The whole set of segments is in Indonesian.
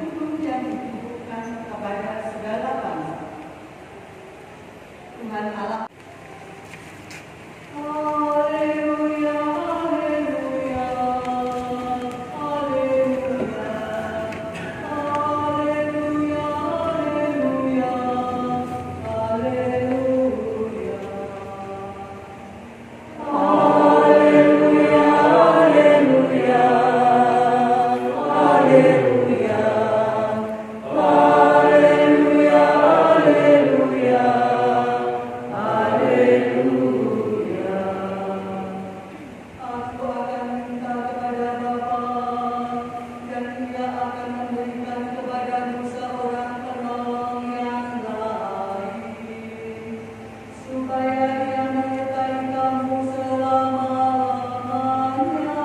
kudus yang ditujukan kepada segala bangsa. Tuhan Allah. Haleluya, haleluya, haleluya, haleluya, haleluya, haleluya. Haleluya, haleluya, haleluya, haleluya, haleluya, haleluya. Aku akan minta kepada Bapa, dan Dia akan memberikan kepadamu seorang penolong yang lain, supaya Dia menyertai kamu selama-lamanya.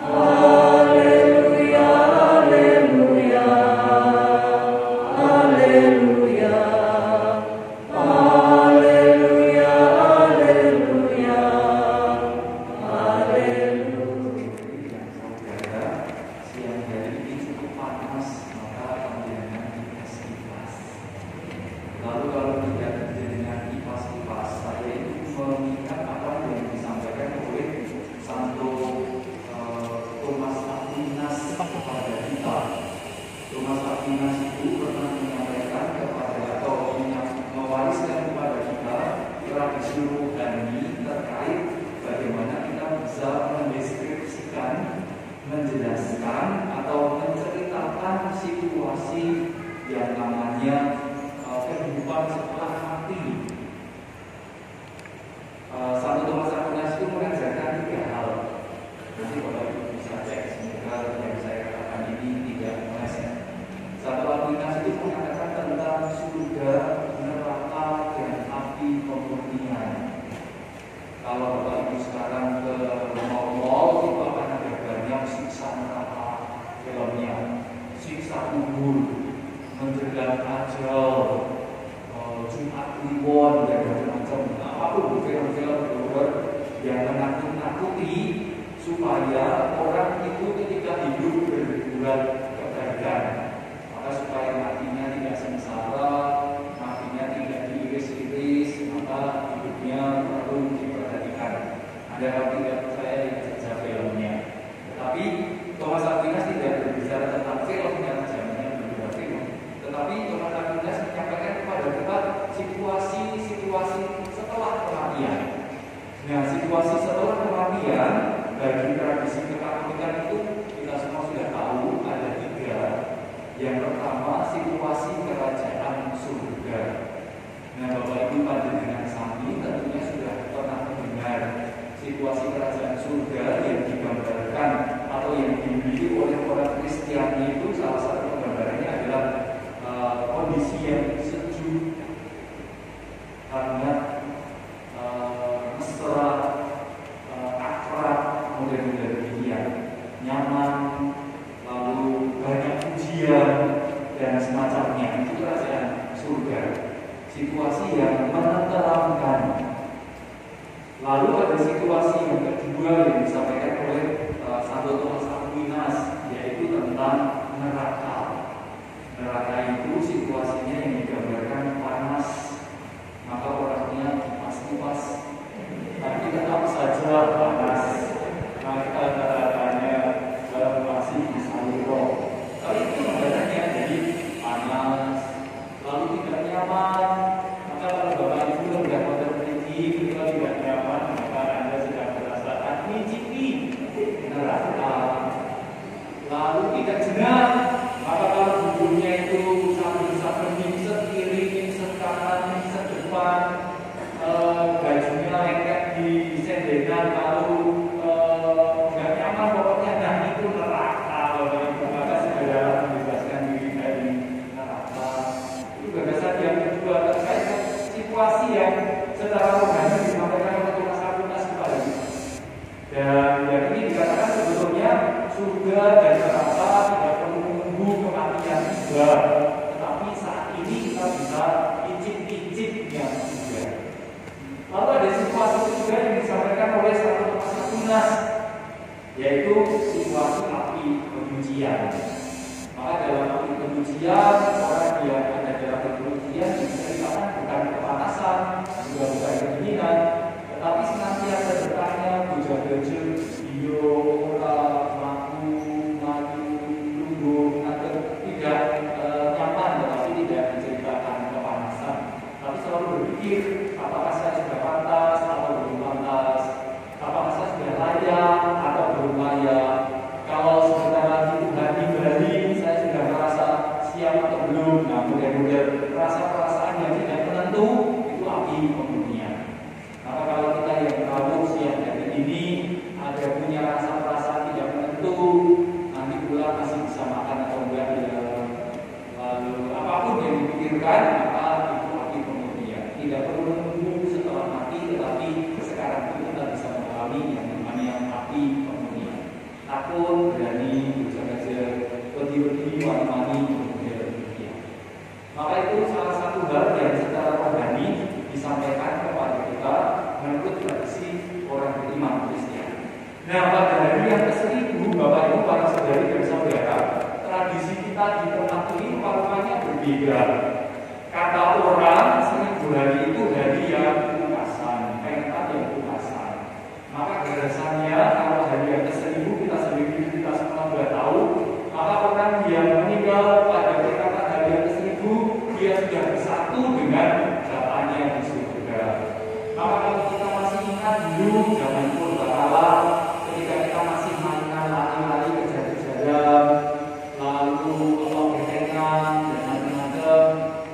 Haleluya, haleluya, haleluya, haleluya, haleluya, haleluya. Saudara, siang hari ini cukup panas, maka panjenengan kipas-kipas. Lalu kalau tidak dengan kipas-kipas, saya itu mengingat apa yang disampaikan oleh Santo Thomas Aquinas kepada kita. Thomas Aquinas itu pernah menyampaikan kepada atau mewariskan kepada kita tradisi rohani terkait bagaimana kita bisa mendeskripsikan, menjelaskan atau menceritakan situasi yang namanya kehidupan setelah mati. Santo Thomas Aquinas itu mengajarkan 3 hal. Nanti Bapak Ibu bisa cek, semoga yang saya katakan ini tidak meleset. Santo Aquinas itu mengatakan tentang surga, neraka, dan api pemurnian. Kalau Bapak Ibu sekarang ke mall itu akan ada banyak siksa neraka filmnya, siksa kubur, menjelang ajal, Jumat Kliwon, dan macam-macam. Apapun film-film horor yang menakut-nakuti supaya orang itu ketika hidup berbuat kebaikan, maka supaya matinya tidak sengsara, matinya tidak diiris-iris, maka hidupnya perlu diperhatikan. Ada yang tidak percaya yang saja filmnya. Tetapi Thomas Aquinas tidak berbicara tentang filmnya, zamannya belum ada film. Tetapi Thomas Aquinas menyampaikan kepada kita situasi setelah kematian. Nah, situasi setelah kematian bagi tradisi Katolikan itu kita semua sudah tahu ada 3. Yang pertama, situasi kerajaan surga. Nah, Bapak Ibu panjenengan sami tentunya sudah pernah mendengar situasi kerajaan surga yang digambarkan atau yang dimiliki oleh orang Kristiani itu. Salah satu gambarannya adalah kondisi yang sejuk, hangat, mesra, akrab, model-model demikian, nyaman, lalu banyak pujian dan semacamnya. Itu kerajaan surga, situasi yang menenteramkan. Lalu ada situasi yang kedua yang disampaikan oleh Santo Thomas Aquinas, yaitu tentang neraka. Neraka itu situasinya yang digambarkan panas, maka orangnya kipas-kipas, tapi tetap saja panas. Maka nerakanya masih bisa roh. Kalau itu gambarannya jadi panas, lalu tidak nyaman. Maka kalau Bapak Ibu sudah kontemplatif, kalau tidak nyaman, maka Anda sedang merasakan mencicipi neraka. Lalu tidak jenak, Maka dalam arti kemujian, orang yang ada dalam kemujian diceritakan bukan kepanasan, juga bukan kedinginan, tetapi senantiasa bertanya, buja-buja, iyo, ora, maku, maju, lungguh, atau tidak nyaman, tetapi tidak menceritakan kepanasan. Tapi selalu berpikir, apakah saya sudah pantas atau belum pantas, apakah saya sudah layak atau belum layak. Kalau sebentar lagi Tuhan kembali, saya sudah merasa siap atau belum. Nah, model-model perasaan yang tidak menentu itu api pembunyian. Maka kalau kita yang tahu siap dari ini ada punya rasa perasaan tidak menentu, nanti pula masih bisa makan atau enggak ya. Lalu apapun yang dipikirkan, maka itu api pembunyian. Tidak perlu menunggu setelah mati, tetapi sekarang itu kita bisa mengalami yang namanya api pembunyian. Takut, berani, berjaga-jaga, wedi-wedi, wani-wani, kemudian. Maka itu salah satu hal yang secara organik disampaikan kepada kita menurut tradisi orang beriman Kristen. Nah, pada hari yang ke-1000, Bapak Ibu, para saudari dan saudara, tradisi kita di tempat ini rupanya berbeda. Kata orang 1000 hari itu hari yang pungkasan, pengkat yang pungkasan. Maka gagasannya kalau hari yang ke-1000 kita semua sudah tahu, maka orang yang meninggal pada pengkatan hari yang ke-1000 dia sudah bersatu dengan Bapaknya di surga. Maka kalau kita masih ingat dulu zaman purbakala, ketika kita masih mainan lari-lari kejar-kejaran, lalu lombengan dan macam-macam,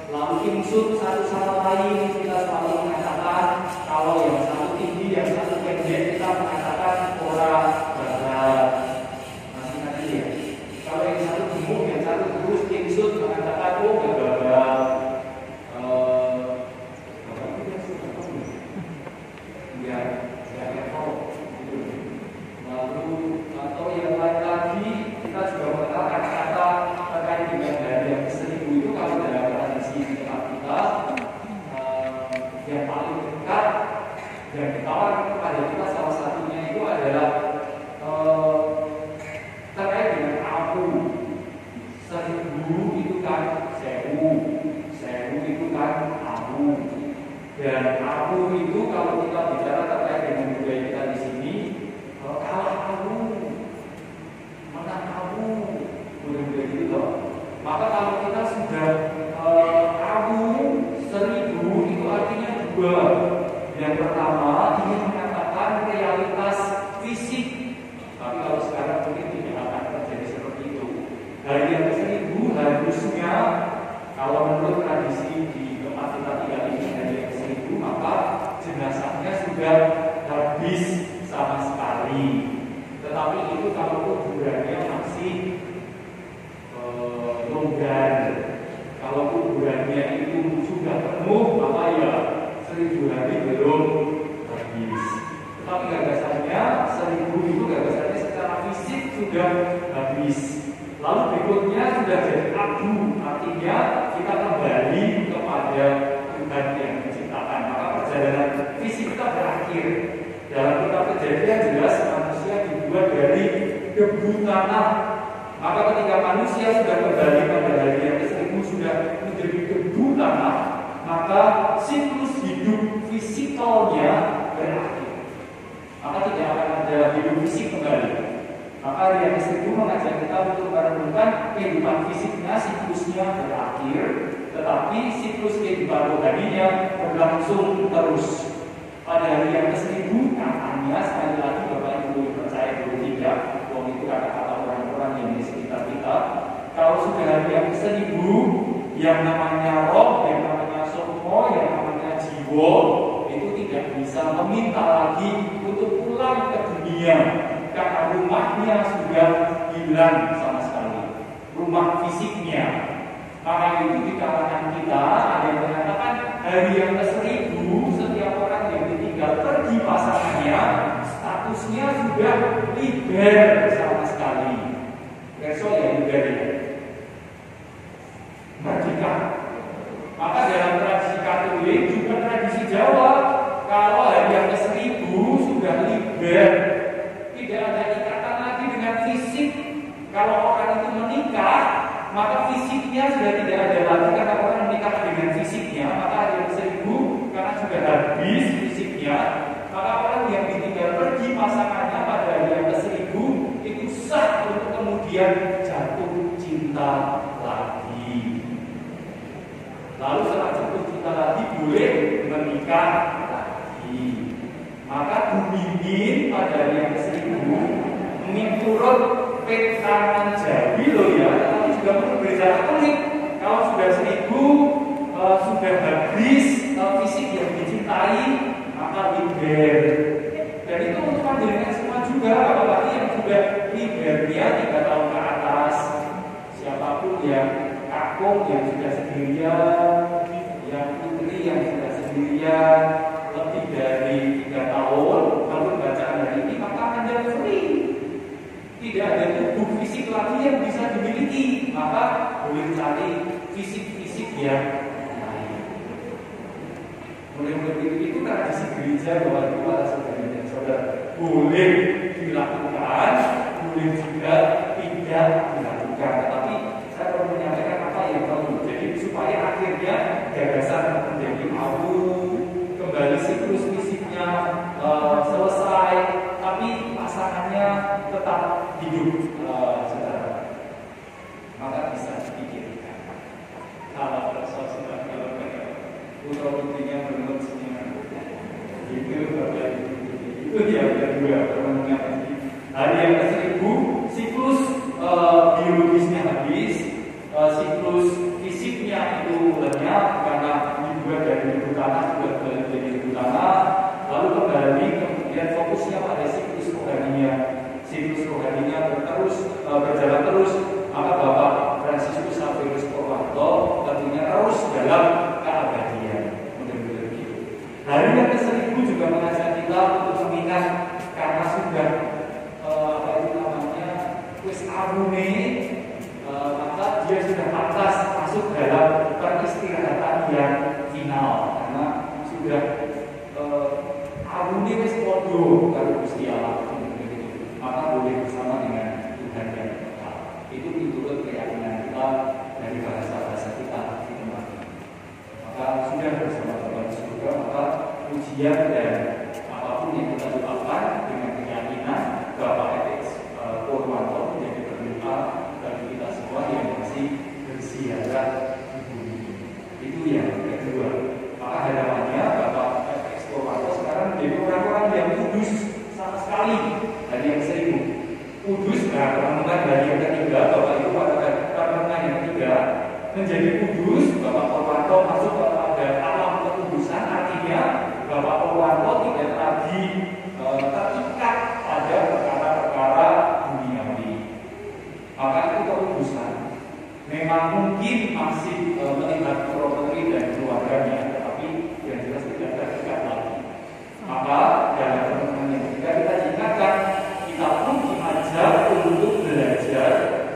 lalu insut satu sama lain, kita selalu mengatakan kalau yang satu tinggi, yang satu pendek, kita mengatakan orang berat. Masih ingat ya? Kalau yang satu gemuk, yang satu kurus, insut mengatakan berat. Lalu atau yang lain lagi, kita juga mengenal kata-kata terkait dengan hari yang ke-1000 itu kalau dalam tradisi tempat kita yang paling dekat dan ditawarkan kepada kita salah satunya itu adalah terkait dengan aku. 1000 itu kan 1000 itu kan aku. Dan aku itu kalau kita bicara terkait dengan budaya kita di sini, kalah kamu, menang kamu, budaya gitu loh. Maka kalau kita sudah kamu 1000 itu artinya dua. Yang pertama ini mengatakan realitas fisik. Tapi kalau sekarang mungkin tidak akan terjadi seperti itu. Hari yang ke-1000 harusnya kalau menurut tradisi di tempat kita tinggal ini hari yang ke-1000 maka jenazahnya sudah habis sama sekali. Tetapi itu kalau kuburannya masih longgar. Kalau kuburannya itu sudah penuh maka ya 1000 hari belum habis. Tetapi gagasannya 1000 itu gagasannya secara fisik sudah habis. Lalu berikutnya sudah jadi abu, artinya kita kembali kepada Tuhan yang menciptakan. Maka perjalanan fisik kita berakhir. Dalam kitab Kejadian jelas manusia dibuat dari debu tanah. Maka ketika manusia sudah kembali pada hari yang ke-1000 sudah menjadi debu tanah, maka siklus hidup fisikalnya berakhir. Maka tidak akan ada hidup fisik kembali. Maka hari yang ke-1000 mengajak kita untuk merenungkan kehidupan fisiknya, siklusnya berakhir, tetapi siklus kehidupan rohaninya berlangsung terus. Pada hari yang ke-1000 katanya sekali lagi Bapak Ibu percaya dulu tidak, wong itu kata-kata orang-orang yang di sekitar kita. Kalau sudah hari yang ke-1000, yang namanya roh, yang namanya somo, yang namanya jiwa itu tidak bisa meminta lagi untuk pulang ke dunia. Karena rumahnya sudah hilang sama sekali, rumah fisiknya. Maka itu di kalangan kita ada yang mengatakan hari yang ke-1000 setiap orang yang ditinggal pergi pasangannya statusnya sudah liber sama sekali. Besok ya liber ya, merdeka. Maka dalam tradisi Katolik juga tradisi Jawa, kalau hari yang ke-1000 sudah liber, tidak ada ikatan lagi dengan fisik. Kalau orang itu menikah, maka fisiknya sudah tidak ada lagi karena orang menikah dengan fisiknya, maka hari yang ke-1000 karena sudah habis fisiknya, maka orang yang ditinggal pergi pasangannya pada hari yang ke-1000 itu sah untuk kemudian jatuh cinta lagi. Lalu setelah jatuh cinta lagi boleh menikah lagi. Maka Bumimin pada hari yang ke-1000 menurut pekanan Jawi loh ya, tapi juga menurut gereja Katolik. Kalau sudah 1000 sudah habis fisik yang dicintai, maka liber. Dan itu untuk panjenengan semua juga, apalagi yang sudah libernya 3 tahun ke atas. Siapapun yang kakung yang sudah sendirian, yang putri yang sudah sendirian lebih dari 3 tahun, kalau bacaan hari ini maka Anda free. Tidak ada tubuh fisik lagi yang bisa dimiliki, maka boleh cari fisik-fisik yang lain. Mulai itu tradisi gereja bahwa itu para saudara dan saudara boleh dilakukan, boleh juga tidak dilakukan. Tetapi saya perlu menyampaikan apa yang perlu. Jadi supaya akhirnya gagasan menjadi kembali siklus fisiknya selesai, tapi pasangannya tetap hidup, saudara. Maka bisa dipikirkan. Kalau sudah kalau putra putrinya belum semuanya, itu yang kedua. Hari yang ke-1000 siklus biologisnya habis, siklus fisiknya itu lenyap karena dibuat dari ibu tanah juga menjadi ibu tanah, lalu kembali kemudian fokusnya pada siklus rohaninya. Siklus rohaninya berjalan terus, maka Bapak Fransiskus Xavierus Purwanto tentunya terus dalam keabadian. Mudah-mudahan begitu. Hari yang ke-1000 juga mengajak kita untuk mengingat karena sudah wis arune, maka dia sudah pantas masuk dalam peristirahatan yang final karena sudah arune wis podo karo Gusti Allah. Maka boleh bersama dengan Tuhan yang kekal. Itu menurut keyakinan kita dari bahasa-bahasa kita di tempat ini. Maka sudah bersama Bapak di surga, maka ujian dan apapun yang kita lakukan dengan keyakinan Bapak Etis Purwanto menjadi berdoa bagi kita semua yang masih berziarah di bumi. Itu yang kedua. Maka harapannya Bapak Etis Purwanto sekarang menjadi orang-orang yang kudus sama sekali. Hari yang ke-1000 kudus, renungan hari yang ketiga, Bapak Ibu pada renungan yang ketiga menjadi kudus. Bapak Purwanto masuk kepada alam kekudusan, artinya Bapak Purwanto tidak lagi terikat pada perkara-perkara duniawi. Maka itu kekudusan. Memang mungkin masih melihat properti dan keluarganya, tetapi yang jelas tidak terikat lagi. Maka dalam renungan yang ketiga kita ingatkan, kita pun diajar untuk belajar,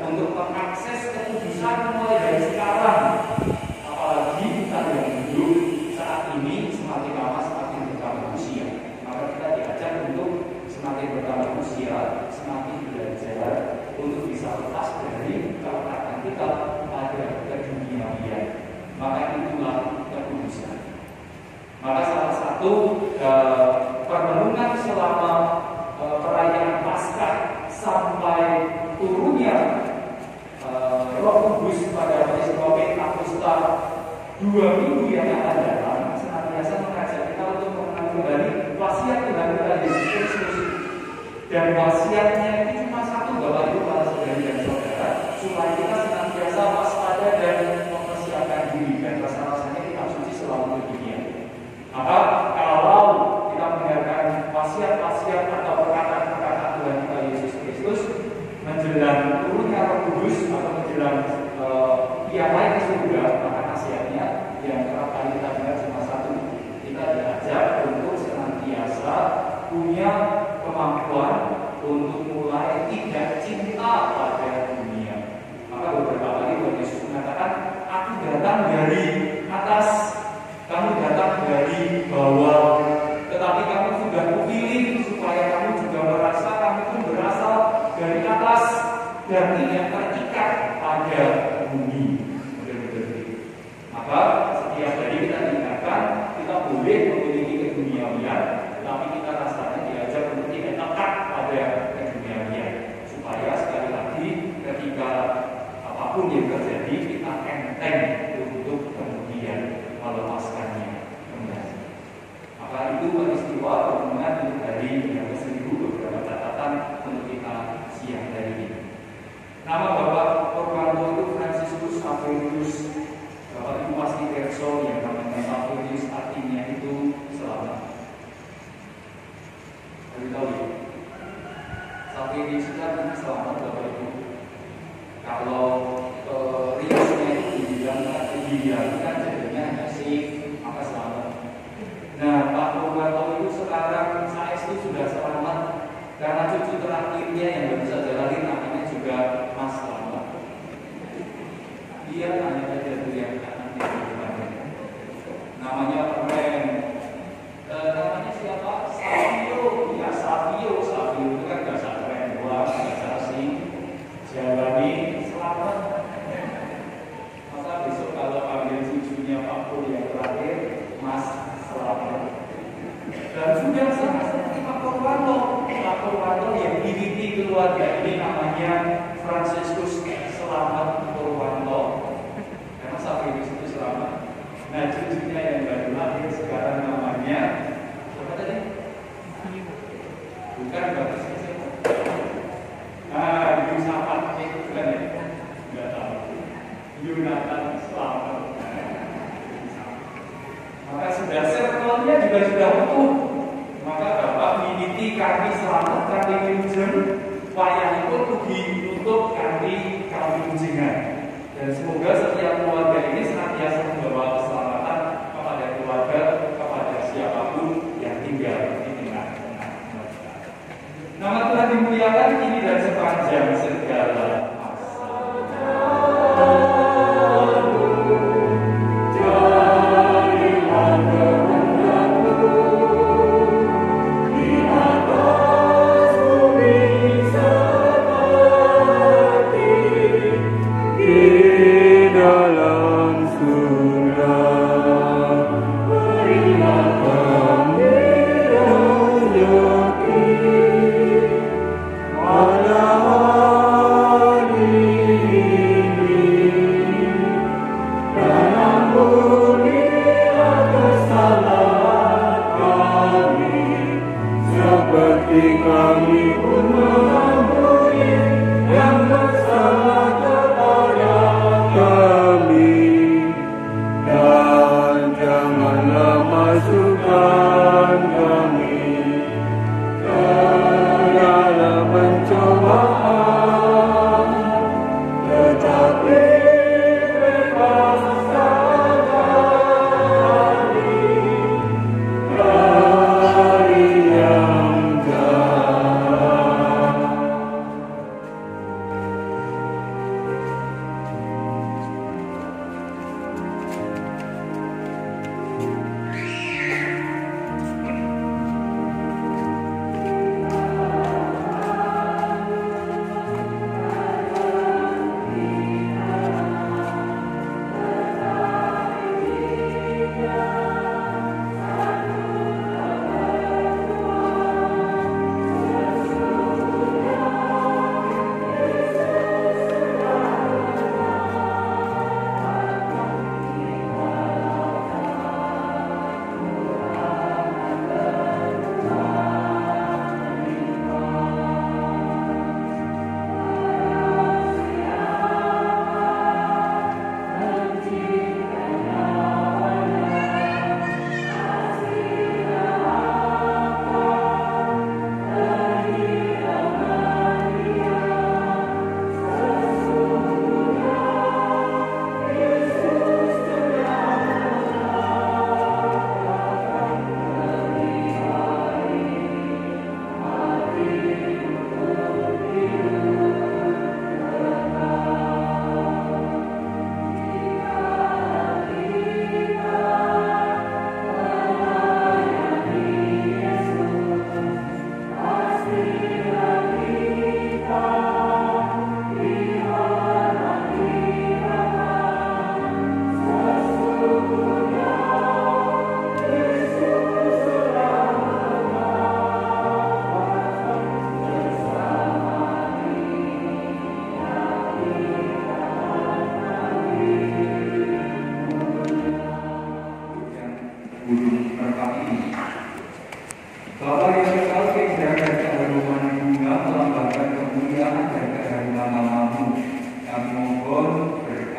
untuk mengakses kekudusan mulai dari sekarang. Apalagi kita yang hidup saat ini semakin lama semakin bertambah usia. Maka kita diajar untuk semakin bertambah usia, semakin belajar untuk bisa lepas dari kelekatan kita pada keduniawian. Maka itulah kekudusan. Maka salah satu perenungan selama perayaan Paskah sampai turunnya Roh Kudus pada peristiwa Pentakosta 2 minggu yang akan datang, senantiasa mengajak kita untuk mengenal kembali wasiat Tuhan kita Yesus Kristus. Dan wasiatnya itu cuma satu, Bapak Ibu, para saudari dan saudara, supaya kita senantiasa waspada dan mempersiapkan diri, dan rasa-rasanya kita suci selama dunia. Maka kalau kita mendengarkan wasiat-wasiat atau perkataan-perkataan Tuhan kita Yesus Kristus menjelang turunnya Roh Kudus atau menjelang yang lain ke surga, maka nasihatnya yang kerap kali kita dengar cuma satu, kita diajak untuk senantiasa punya kemampuan untuk mulai tidak cinta pada dunia. Maka beberapa kali Tuhan Yesus mengatakan, aku datang dari atas, kamu datang dari bawah, tetapi kamu sudah kupilih supaya kamu juga merasa kamu pun berasal dari atas dan tidak terikat pada bumi. Maka setiap hari kita diingatkan kita boleh memiliki keduniawian, tapi kita rasanya diajar untuk tidak tetap pada keduniawian, supaya sekali lagi ketika apapun yang terjadi kita enteng untuk kemudian melepaskannya kembali. Maka itu peristiwa pertemuan untuk hari yang ke-1000, beberapa catatan untuk kita siang hari ini. Nama Bapak Purwanto itu Fransiskus Saverius. Bapak Ibu pasti kerso yang namanya Saverius artinya itu selamat. Kalian tahu ya? Saverius itu artinya selamat Bapak Ibu. Kalau riusnya itu dibilangkan jadinya hanya safe, maka selamat. Nah, Pak Purwanto itu sekarang saya itu sudah selamat karena cucu terakhirnya yang baru saja lahir namanya juga Mas Selamat. Dia hanya saja yang kanan di depannya. Namanya keren. Namanya siapa? Savio. Ya Savio itu kan bahasa keren, bahasa asing. Jawa ini selamat. Masa besok kalau panggil cucunya Pak Pur yang terakhir, Mas Selamat. Dan sudah sama seperti Pak Purwanto. Pak Purwanto yang dididik keluarga ini namanya Fransiskus Selamat Purwanto. Karena Saverius itu selamat. Nah cucunya yang baru lahir sekarang namanya apa tadi? Bukan bagusnya siapa? Yusafat itu bukan ya? Enggak tahu. Yunatan Selamat. Maka sudah circle-nya juga sudah utuh. Maka Bapak miniti kami selamat kami wilujen wayang itu ditutup kami wilujengan. Dan semoga setiap keluarga ini senantiasa membawa keselamatan kepada keluarga, kepada siapapun yang tinggal di tengah-tengah. Nama Tuhan dimuliakan kini dan sepanjang segala masa. Kami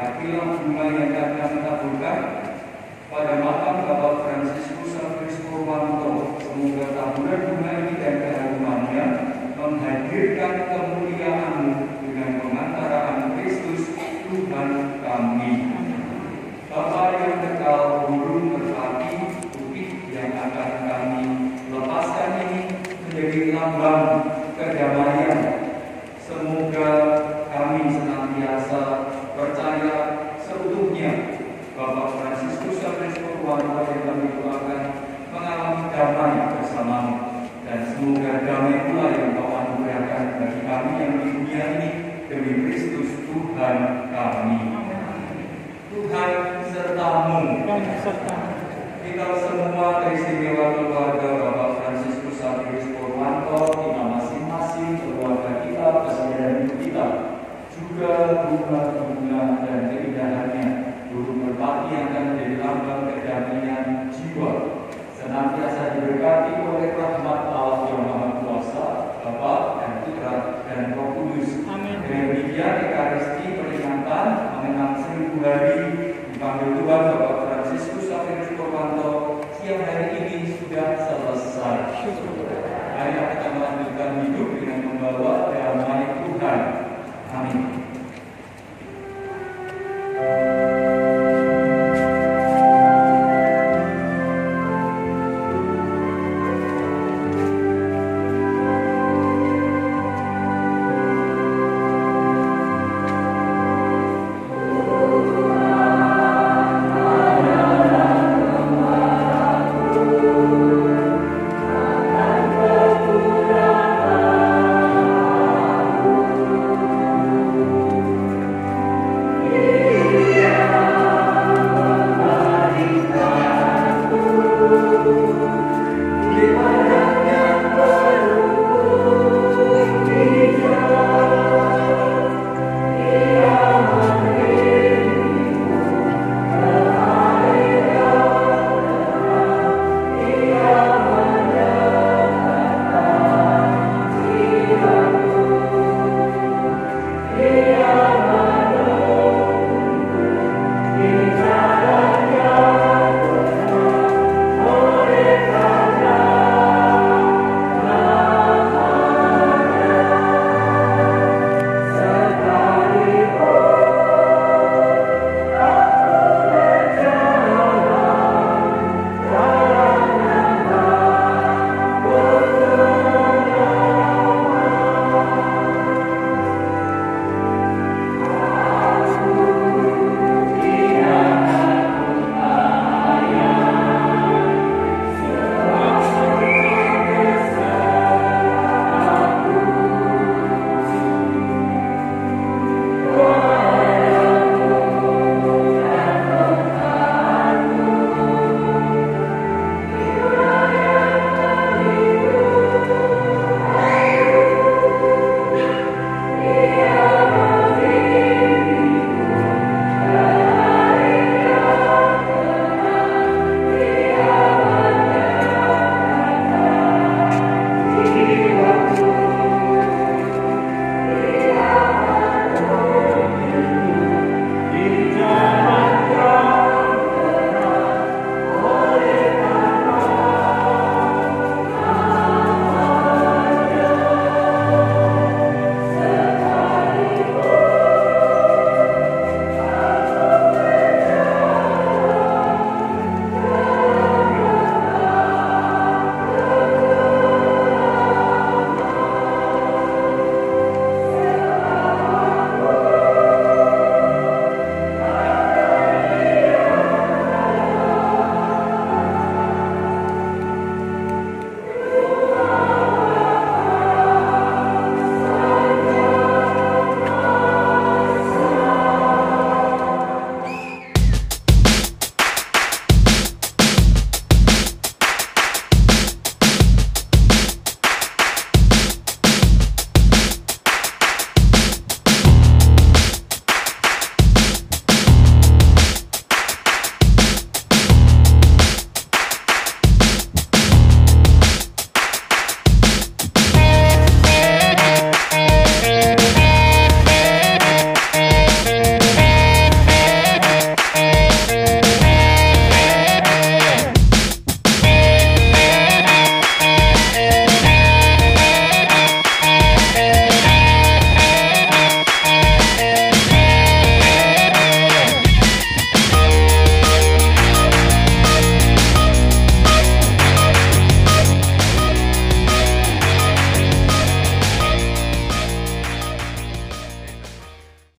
Akhirnya bunga yang akan kami taburkan pada makam Bapak Fransiskus Xaverius Purwanto. Semoga taburan bunga ini dan keharumannya menghadirkan kemuliaan-Mu dengan pengantaraan Kristus Tuhan kami. Bapa yang kekal, Guru merpati putih yang akan kami lepaskan ini menjadi lambang kedamaian. Semoga kami senantiasa percaya seutuhnya Bapak Fransiskus Xaverius Purwanto yang kami doakan mengalami damai bersama-Mu, dan semoga damai pula yang Kau anugerahkan bagi kami yang di dunia ini demi Kristus Tuhan kami. Tuhan serta-Mu. Kita semua teristimewa keluarga Bapak Fransiskus Xaverius Purwanto, kita masing-masing keluarga kita, persaudaraan kita, juga bunga-bunga dan keindahannya, Guru merpati yang akan menjadi lambang kedamaian jiwa, senantiasa diberkati oleh rahmat Allah yang Maha Kuasa, Bapa dan Putra dan Roh Kudus. Amin. Dengan demikian Ekaristi peringatan mengenang 1000 hari dipanggil Tuhan Bapak Fransiskus Xaverius Purwanto siang hari ini sudah selesai. Mari kita melanjutkan hidup dengan membawa damai Tuhan. Amin.